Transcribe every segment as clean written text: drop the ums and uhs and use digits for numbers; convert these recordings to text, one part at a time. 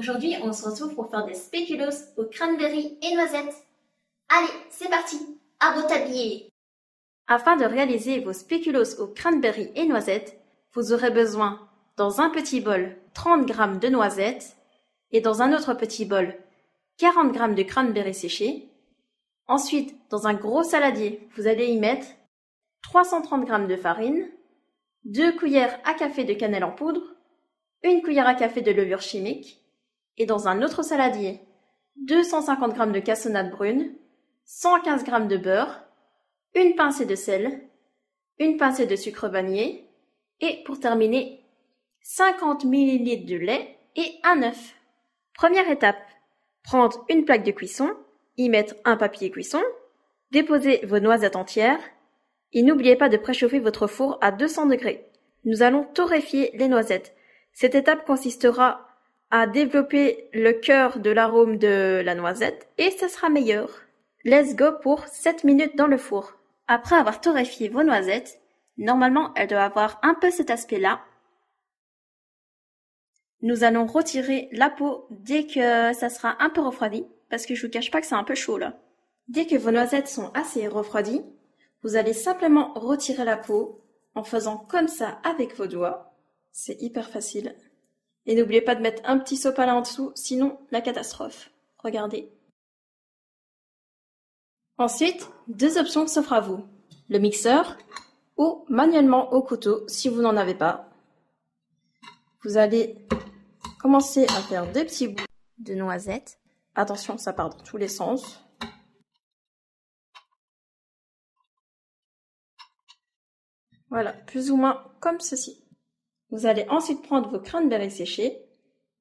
Aujourd'hui, on se retrouve pour faire des spéculoos aux cranberries et noisettes. Allez, c'est parti, à vos tabliers. Afin de réaliser vos spéculoos aux cranberries et noisettes, vous aurez besoin, dans un petit bol, 30 g de noisettes et dans un autre petit bol, 40 g de cranberries séchées. Ensuite, dans un gros saladier, vous allez y mettre 330 g de farine, 2 cuillères à café de cannelle en poudre, 1 cuillère à café de levure chimique, et dans un autre saladier, 250 g de cassonade brune, 115 g de beurre, une pincée de sel, une pincée de sucre vanillé, et pour terminer, 50 ml de lait et un œuf. Première étape, prendre une plaque de cuisson, y mettre un papier cuisson, déposer vos noisettes entières, et n'oubliez pas de préchauffer votre four à 200 degrés. Nous allons torréfier les noisettes. Cette étape consistera à développer le cœur de l'arôme de la noisette et ça sera meilleur. Let's go pour 7 minutes dans le four. Après avoir torréfié vos noisettes, normalement elles doivent avoir un peu cet aspect-là. Nous allons retirer la peau dès que ça sera un peu refroidi, parce que je vous cache pas que c'est un peu chaud là. Dès que vos noisettes sont assez refroidies, vous allez simplement retirer la peau en faisant comme ça avec vos doigts. C'est hyper facile. Et n'oubliez pas de mettre un petit sopalin en dessous, sinon la catastrophe. Regardez. Ensuite, deux options s'offrent à vous. Le mixeur ou manuellement au couteau si vous n'en avez pas. Vous allez commencer à faire des petits bouts de noisettes. Attention, ça part dans tous les sens. Voilà, plus ou moins comme ceci. Vous allez ensuite prendre vos cranberries séchées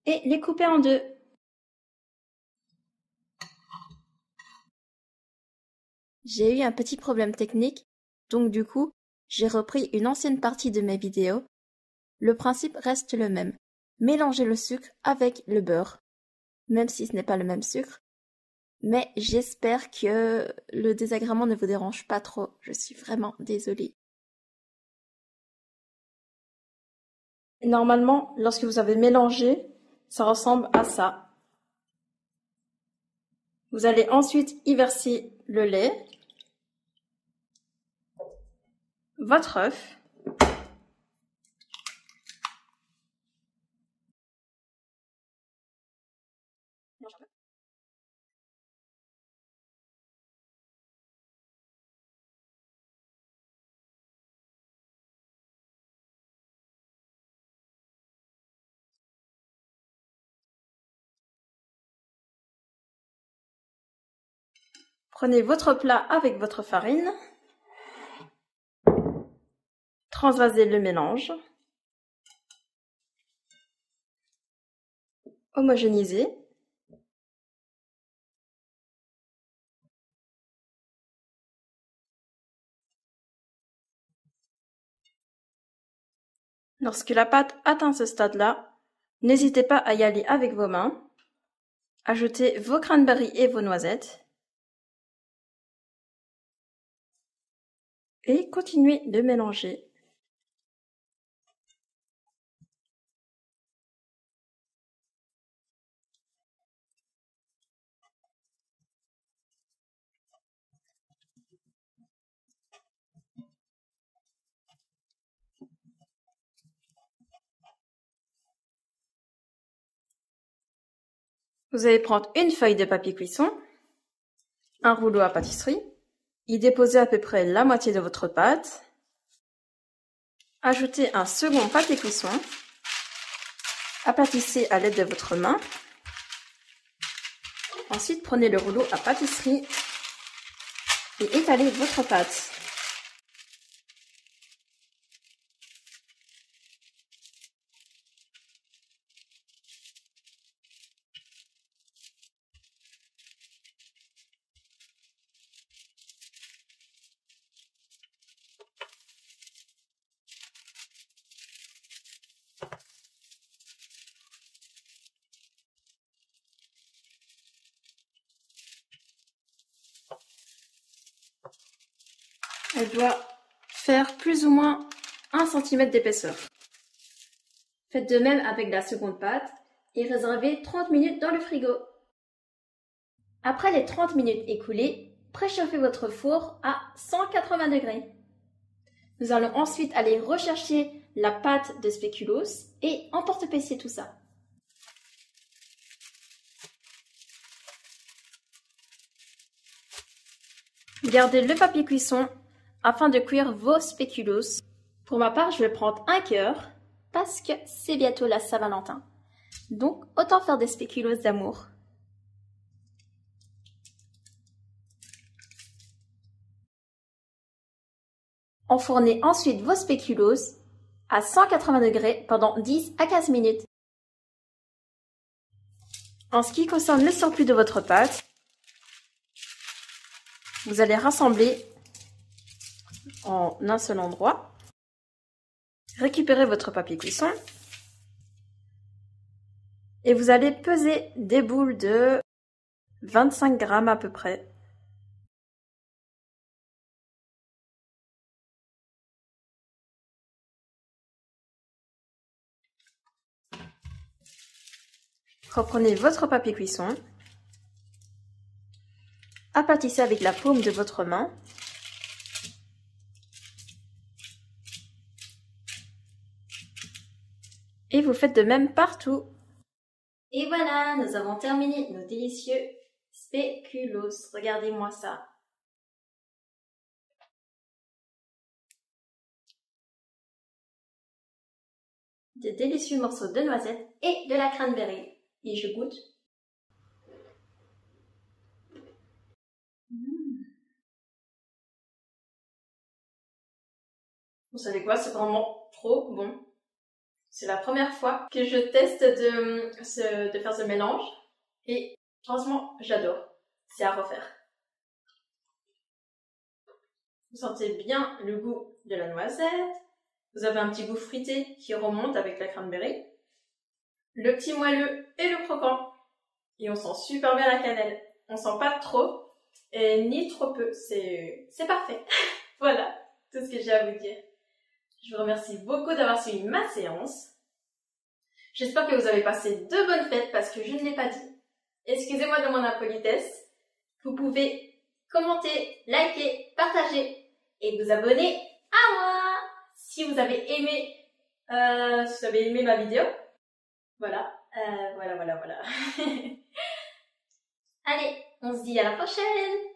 et les couper en deux. J'ai eu un petit problème technique, donc du coup, j'ai repris une ancienne partie de mes vidéos. Le principe reste le même. Mélangez le sucre avec le beurre, même si ce n'est pas le même sucre. Mais j'espère que le désagrément ne vous dérange pas trop. Je suis vraiment désolée. Normalement, lorsque vous avez mélangé, ça ressemble à ça. Vous allez ensuite y verser le lait, votre œuf, prenez votre plat avec votre farine, transvasez le mélange, homogénéisez, lorsque la pâte atteint ce stade-là, n'hésitez pas à y aller avec vos mains, ajoutez vos cranberries et vos noisettes, et continuez de mélanger. Vous allez prendre une feuille de papier cuisson, un rouleau à pâtisserie, y déposer à peu près la moitié de votre pâte, ajoutez un second papier cuisson, aplatissez à l'aide de votre main, ensuite prenez le rouleau à pâtisserie et étalez votre pâte. Elle doit faire plus ou moins 1 cm d'épaisseur. Faites de même avec la seconde pâte et réservez 30 minutes dans le frigo. Après les 30 minutes écoulées, préchauffez votre four à 180 degrés. Nous allons ensuite aller rechercher la pâte de spéculoos et emporte-piécer tout ça. Gardez le papier cuisson afin de cuire vos spéculoos. Pour ma part, je vais prendre un cœur parce que c'est bientôt la Saint-Valentin. Donc, autant faire des spéculoos d'amour. Enfournez ensuite vos spéculoos à 180 degrés pendant 10 à 15 minutes. En ce qui concerne le surplus de votre pâte, vous allez rassembler en un seul endroit. Récupérez votre papier cuisson et vous allez peser des boules de 25 grammes à peu près. Reprenez votre papier cuisson, aplatissez avec la paume de votre main et vous faites de même partout. Et voilà, nous avons terminé nos délicieux spéculoos. Regardez-moi ça. De délicieux morceaux de noisettes et de la cranberry. Et je goûte. Vous savez quoi, c'est vraiment trop bon. C'est la première fois que je teste de faire ce mélange. Et franchement, j'adore. C'est à refaire. Vous sentez bien le goût de la noisette. Vous avez un petit goût fruité qui remonte avec la cranberry. Le petit moelleux et le croquant. Et on sent super bien la cannelle. On sent pas trop et ni trop peu. C'est parfait. Voilà tout ce que j'ai à vous dire. Je vous remercie beaucoup d'avoir suivi ma séance. J'espère que vous avez passé de bonnes fêtes parce que je ne l'ai pas dit. Excusez-moi de mon impolitesse. Vous pouvez commenter, liker, partager et vous abonner à moi si vous avez aimé, ma vidéo. Voilà. Voilà. Allez, on se dit à la prochaine!